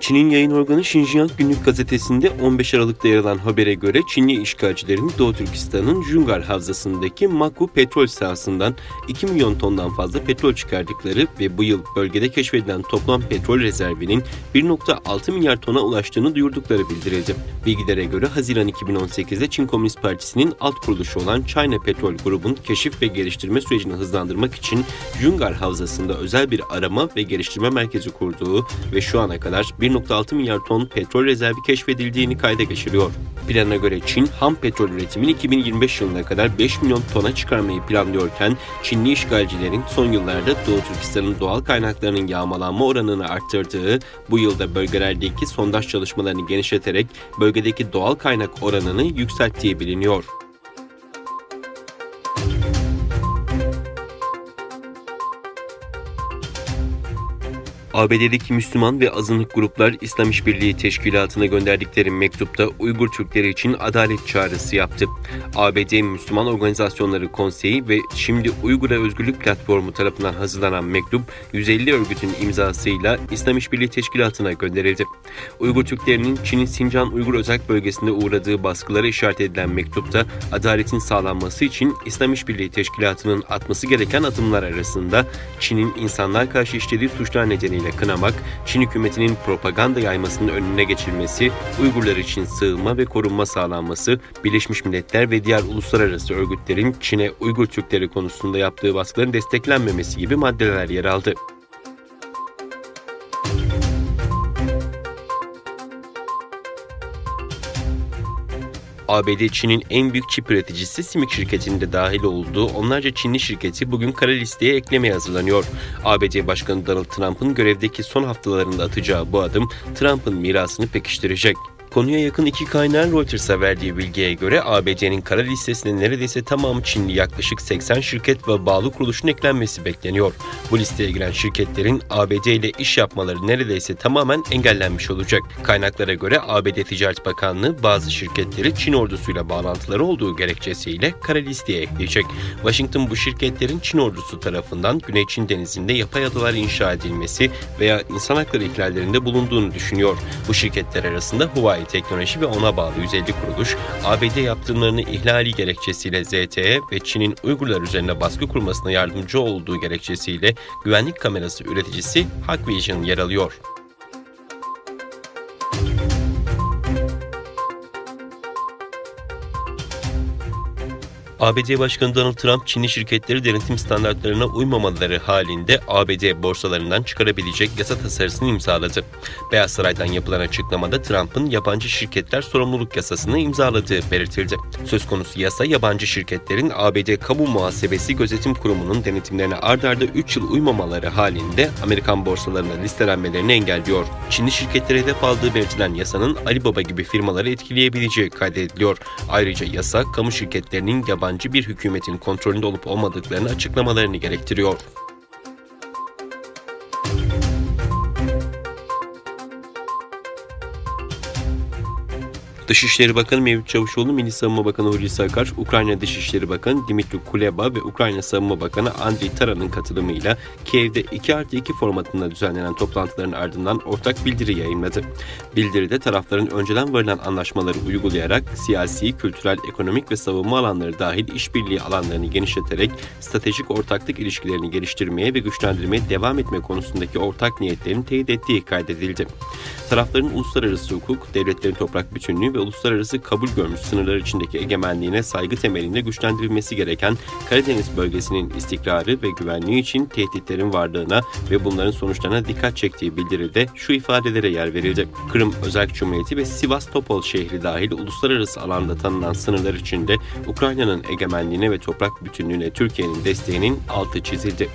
Çin'in yayın organı Xinjiang Günlük Gazetesi'nde 15 Aralık'ta yer alan habere göre Çinli işgalcilerin Doğu Türkistan'ın Jungar Havzası'ndaki Maku petrol sahasından 2 milyon tondan fazla petrol çıkardıkları ve bu yıl bölgede keşfedilen toplam petrol rezervinin 1,6 milyar tona ulaştığını duyurdukları bildirildi. Bilgilere göre Haziran 2018'de Çin Komünist Partisi'nin alt kuruluşu olan China Petrol Group'un keşif ve geliştirme sürecini hızlandırmak için Jungar Havzası'nda özel bir arama ve geliştirme merkezi kurduğu ve şu ana kadar 1,6 milyar ton petrol rezervi keşfedildiğini kayda geçiriyor. Plana göre Çin, ham petrol üretimini 2025 yılına kadar 5 milyon tona çıkarmayı planlıyorken, Çinli işgalcilerin son yıllarda Doğu Türkistan'ın doğal kaynaklarının yağmalanma oranını arttırdığı, bu yılda bölgelerdeki sondaj çalışmalarını genişleterek bölgedeki doğal kaynak oranını yükselttiği biliniyor. ABD'deki Müslüman ve azınlık gruplar İslam İşbirliği Teşkilatı'na gönderdikleri mektupta Uygur Türkleri için adalet çağrısı yaptı. ABD Müslüman Organizasyonları Konseyi ve Şimdi Uygur'a Özgürlük Platformu tarafından hazırlanan mektup 150 örgütün imzasıyla İslam İşbirliği Teşkilatı'na gönderildi. Uygur Türklerinin Çin'in Sincan Uygur Özerk Bölgesi'nde uğradığı baskılara işaret edilen mektupta adaletin sağlanması için İslam İşbirliği Teşkilatı'nın atması gereken adımlar arasında Çin'in insanlığa karşı işlediği suçlar nedeniyle kınamak, Çin hükümetinin propaganda yaymasının önüne geçilmesi, Uygurlar için sığınma ve korunma sağlanması, Birleşmiş Milletler ve diğer uluslararası örgütlerin Çin'e Uygur Türkleri konusunda yaptığı baskıların desteklenmemesi gibi maddeler yer aldı. ABD, Çin'in en büyük çip üreticisi Simik şirketinin de dahil olduğu onlarca Çinli şirketi bugün kara listeye eklemeye hazırlanıyor. ABD Başkanı Donald Trump'ın görevdeki son haftalarında atacağı bu adım Trump'ın mirasını pekiştirecek. Konuya yakın iki kaynağın Reuters'a verdiği bilgiye göre ABD'nin kara listesine neredeyse tamamı Çinli yaklaşık 80 şirket ve bağlı kuruluşun eklenmesi bekleniyor. Bu listeye giren şirketlerin ABD ile iş yapmaları neredeyse tamamen engellenmiş olacak. Kaynaklara göre ABD Ticaret Bakanlığı bazı şirketleri Çin ordusuyla bağlantıları olduğu gerekçesiyle kara listeye ekleyecek. Washington bu şirketlerin Çin ordusu tarafından Güney Çin Denizi'nde yapay adalar inşa edilmesi veya insan hakları ihlallerinde bulunduğunu düşünüyor. Bu şirketler arasında Huawei Teknoloji ve ona bağlı 150 kuruluş, ABD yaptırımlarını ihlali gerekçesiyle ZTE ve Çin'in Uygurlar üzerine baskı kurmasına yardımcı olduğu gerekçesiyle güvenlik kamerası üreticisi Hikvision yer alıyor. ABD Başkanı Donald Trump, Çinli şirketleri denetim standartlarına uymamaları halinde ABD borsalarından çıkarabilecek yasa tasarısını imzaladı. Beyaz Saray'dan yapılan açıklamada Trump'ın yabancı şirketler sorumluluk yasasını imzaladığı belirtildi. Söz konusu yasa, yabancı şirketlerin ABD Kamu Muhasebesi Gözetim Kurumu'nun denetimlerine ard arda 3 yıl uymamaları halinde Amerikan borsalarına listelenmelerini engelliyor. Çinli şirketlere hedef aldığı belirtilen yasanın Alibaba gibi firmaları etkileyebileceği kaydediliyor. Ayrıca yasa, kamu şirketlerinin yabancı bir hükümetin kontrolünde olup olmadıklarını açıklamalarını gerektiriyor. Dışişleri Bakanı Mevlüt Çavuşoğlu, Milli Savunma Bakanı Hulusi Akar, Ukrayna Dışişleri Bakanı Dmytro Kuleba ve Ukrayna Savunma Bakanı Andriy Taran'ın katılımıyla Kiev'de 2+2 formatında düzenlenen toplantıların ardından ortak bildiri yayımladı. Bildiride tarafların önceden varılan anlaşmaları uygulayarak siyasi, kültürel, ekonomik ve savunma alanları dahil işbirliği alanlarını genişleterek stratejik ortaklık ilişkilerini geliştirmeye ve güçlendirmeye devam etme konusundaki ortak niyetlerini teyit ettiği kaydedildi. Tarafların uluslararası hukuk, devletlerin toprak bütünlüğü ve uluslararası kabul görmüş sınırlar içindeki egemenliğine saygı temelinde güçlendirilmesi gereken Karadeniz bölgesinin istikrarı ve güvenliği için tehditlerin varlığına ve bunların sonuçlarına dikkat çektiği bildiride şu ifadelere yer verildi. Kırım Özerk Cumhuriyeti ve Sivastopol şehri dahil uluslararası alanda tanınan sınırlar içinde Ukrayna'nın egemenliğine ve toprak bütünlüğüne Türkiye'nin desteğinin altı çizildi.